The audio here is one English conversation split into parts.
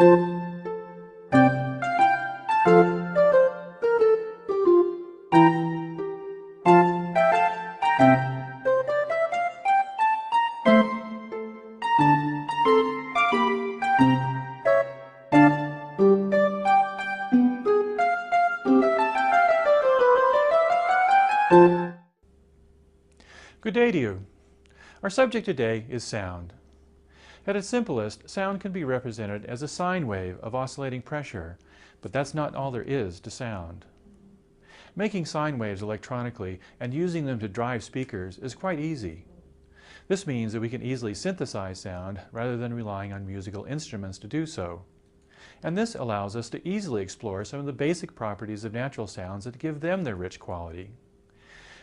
Good day to you. Our subject today is sound. At its simplest, sound can be represented as a sine wave of oscillating pressure, but that's not all there is to sound. Making sine waves electronically and using them to drive speakers is quite easy. This means that we can easily synthesize sound rather than relying on musical instruments to do so. And this allows us to easily explore some of the basic properties of natural sounds that give them their rich quality.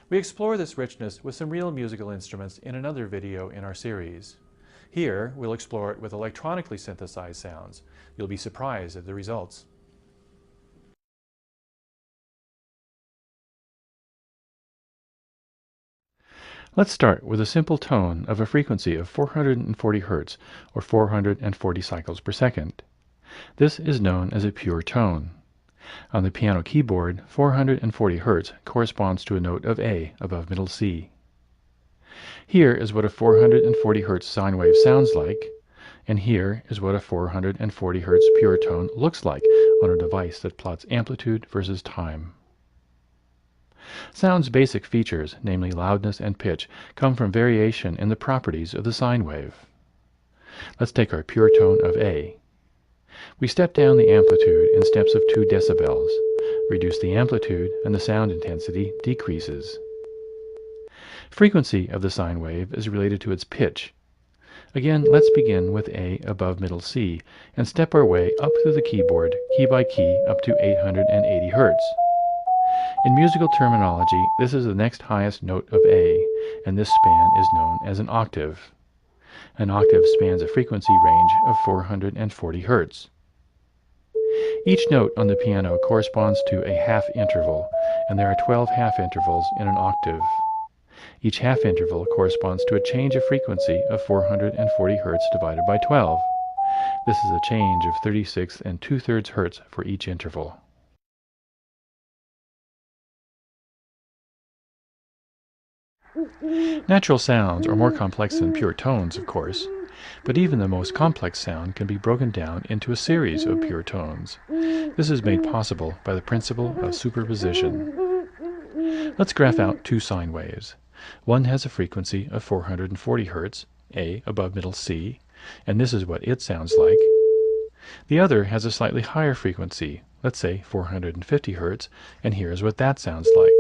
We explore this richness with some real musical instruments in another video in our series. Here, we'll explore it with electronically synthesized sounds. You'll be surprised at the results. Let's start with a simple tone of a frequency of 440 Hz, or 440 cycles per second. This is known as a pure tone. On the piano keyboard, 440 Hz corresponds to a note of A above middle C. Here is what a 440 Hz sine wave sounds like, and here is what a 440 Hz pure tone looks like on a device that plots amplitude versus time. Sound's basic features, namely loudness and pitch, come from variation in the properties of the sine wave. Let's take our pure tone of A. We step down the amplitude in steps of 2 decibels, reduce the amplitude, and the sound intensity decreases. Frequency of the sine wave is related to its pitch. Again, let's begin with A above middle C and step our way up through the keyboard, key by key, up to 880 Hz. In musical terminology, this is the next highest note of A, and this span is known as an octave. An octave spans a frequency range of 440 Hz. Each note on the piano corresponds to a half interval, and there are 12 half intervals in an octave. Each half interval corresponds to a change of frequency of 440 Hz divided by 12. This is a change of 36 2/3 Hz for each interval. Natural sounds are more complex than pure tones, of course, but even the most complex sound can be broken down into a series of pure tones. This is made possible by the principle of superposition. Let's graph out 2 sine waves. One has a frequency of 440 Hz, A above middle C, and this is what it sounds like. The other has a slightly higher frequency, let's say 450 Hz, and here's what that sounds like.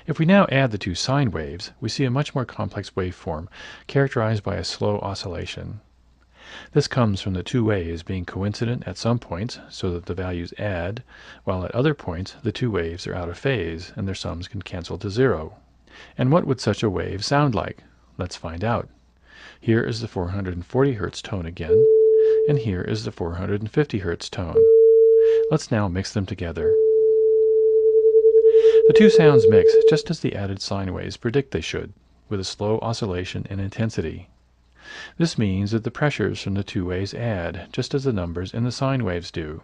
If we now add the 2 sine waves, we see a much more complex waveform characterized by a slow oscillation. This comes from the 2 waves being coincident at some points so that the values add, while at other points the 2 waves are out of phase and their sums can cancel to 0. And what would such a wave sound like? Let's find out. Here is the 440 Hz tone again, and here is the 450 Hz tone. Let's now mix them together. The 2 sounds mix just as the added sine waves predict they should, with a slow oscillation in intensity. This means that the pressures from the 2 waves add, just as the numbers in the sine waves do.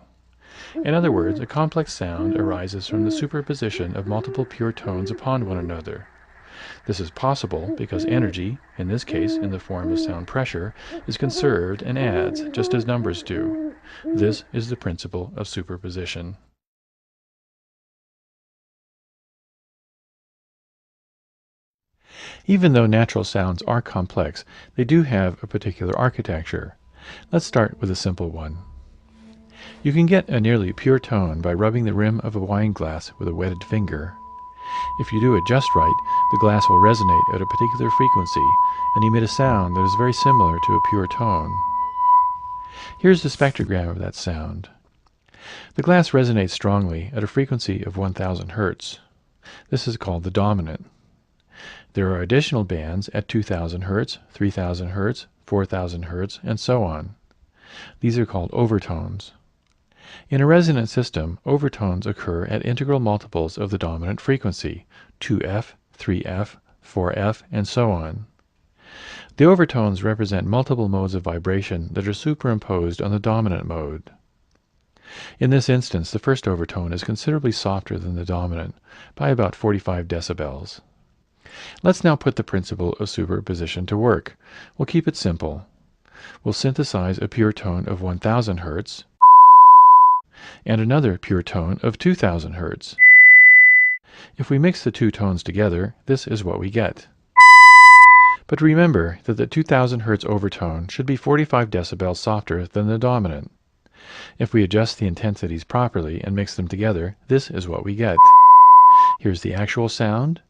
In other words, a complex sound arises from the superposition of multiple pure tones upon one another. This is possible because energy, in this case in the form of sound pressure, is conserved and adds, just as numbers do. This is the principle of superposition. Even though natural sounds are complex, they do have a particular architecture. Let's start with a simple one. You can get a nearly pure tone by rubbing the rim of a wine glass with a wetted finger. If you do it just right, the glass will resonate at a particular frequency and emit a sound that is very similar to a pure tone. Here's the spectrogram of that sound. The glass resonates strongly at a frequency of 1000 Hz. This is called the dominant. There are additional bands at 2000 Hz, 3000 Hz, 4000 Hz, and so on. These are called overtones. In a resonant system, overtones occur at integral multiples of the dominant frequency, 2f, 3f, 4f, and so on. The overtones represent multiple modes of vibration that are superimposed on the dominant mode. In this instance, the first overtone is considerably softer than the dominant, by about 45 decibels. Let's now put the principle of superposition to work. We'll keep it simple. We'll synthesize a pure tone of 1000 Hz and another pure tone of 2000 Hz. If we mix the two tones together, this is what we get. But remember that the 2000 Hz overtone should be 45 decibels softer than the dominant. If we adjust the intensities properly and mix them together, this is what we get. Here's the actual sound,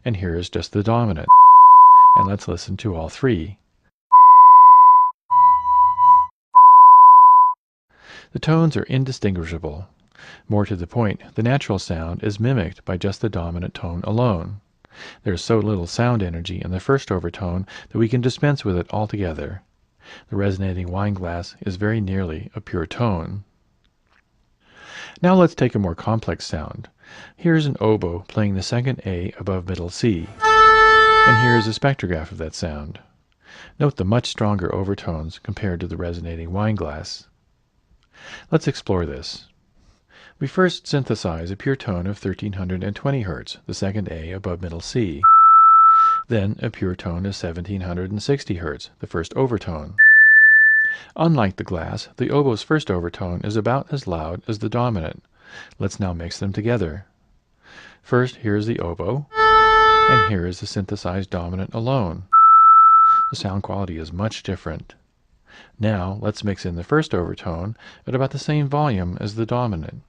and here is just the dominant. And let's listen to all three. The tones are indistinguishable. More to the point, the natural sound is mimicked by just the dominant tone alone. There is so little sound energy in the first overtone that we can dispense with it altogether. The resonating wine glass is very nearly a pure tone. Now let's take a more complex sound. Here's an oboe playing the second A above middle C. And here is a spectrograph of that sound. Note the much stronger overtones compared to the resonating wine glass. Let's explore this. We first synthesize a pure tone of 1320 Hz, the second A above middle C. Then a pure tone of 1760 Hz, the first overtone. Unlike the glass, the oboe's first overtone is about as loud as the dominant. Let's now mix them together. First, here is the oboe, and here is the synthesized dominant alone. The sound quality is much different. Now, let's mix in the first overtone at about the same volume as the dominant.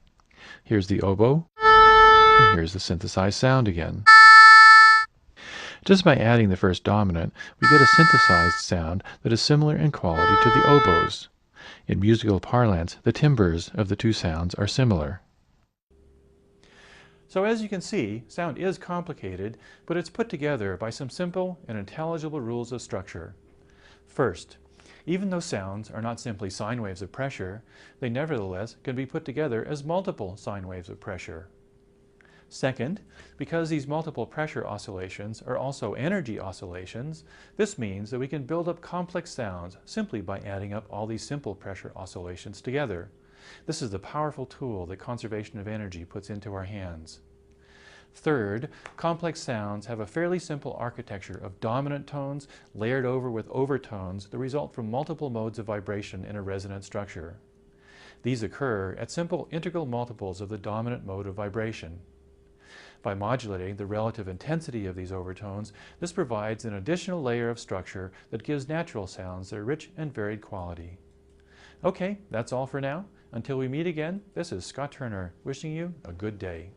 Here's the oboe, and here's the synthesized sound again. Just by adding the first dominant, we get a synthesized sound that is similar in quality to the oboes. In musical parlance, the timbres of the two sounds are similar. So as you can see, sound is complicated, but it's put together by some simple and intelligible rules of structure. First, even though sounds are not simply sine waves of pressure, they nevertheless can be put together as multiple sine waves of pressure. Second, because these multiple pressure oscillations are also energy oscillations, this means that we can build up complex sounds simply by adding up all these simple pressure oscillations together. This is the powerful tool that conservation of energy puts into our hands. Third, complex sounds have a fairly simple architecture of dominant tones layered over with overtones that result from multiple modes of vibration in a resonant structure. These occur at simple integral multiples of the dominant mode of vibration. By modulating the relative intensity of these overtones, this provides an additional layer of structure that gives natural sounds their rich and varied quality. Okay, that's all for now. Until we meet again, this is Scott Turner wishing you a good day.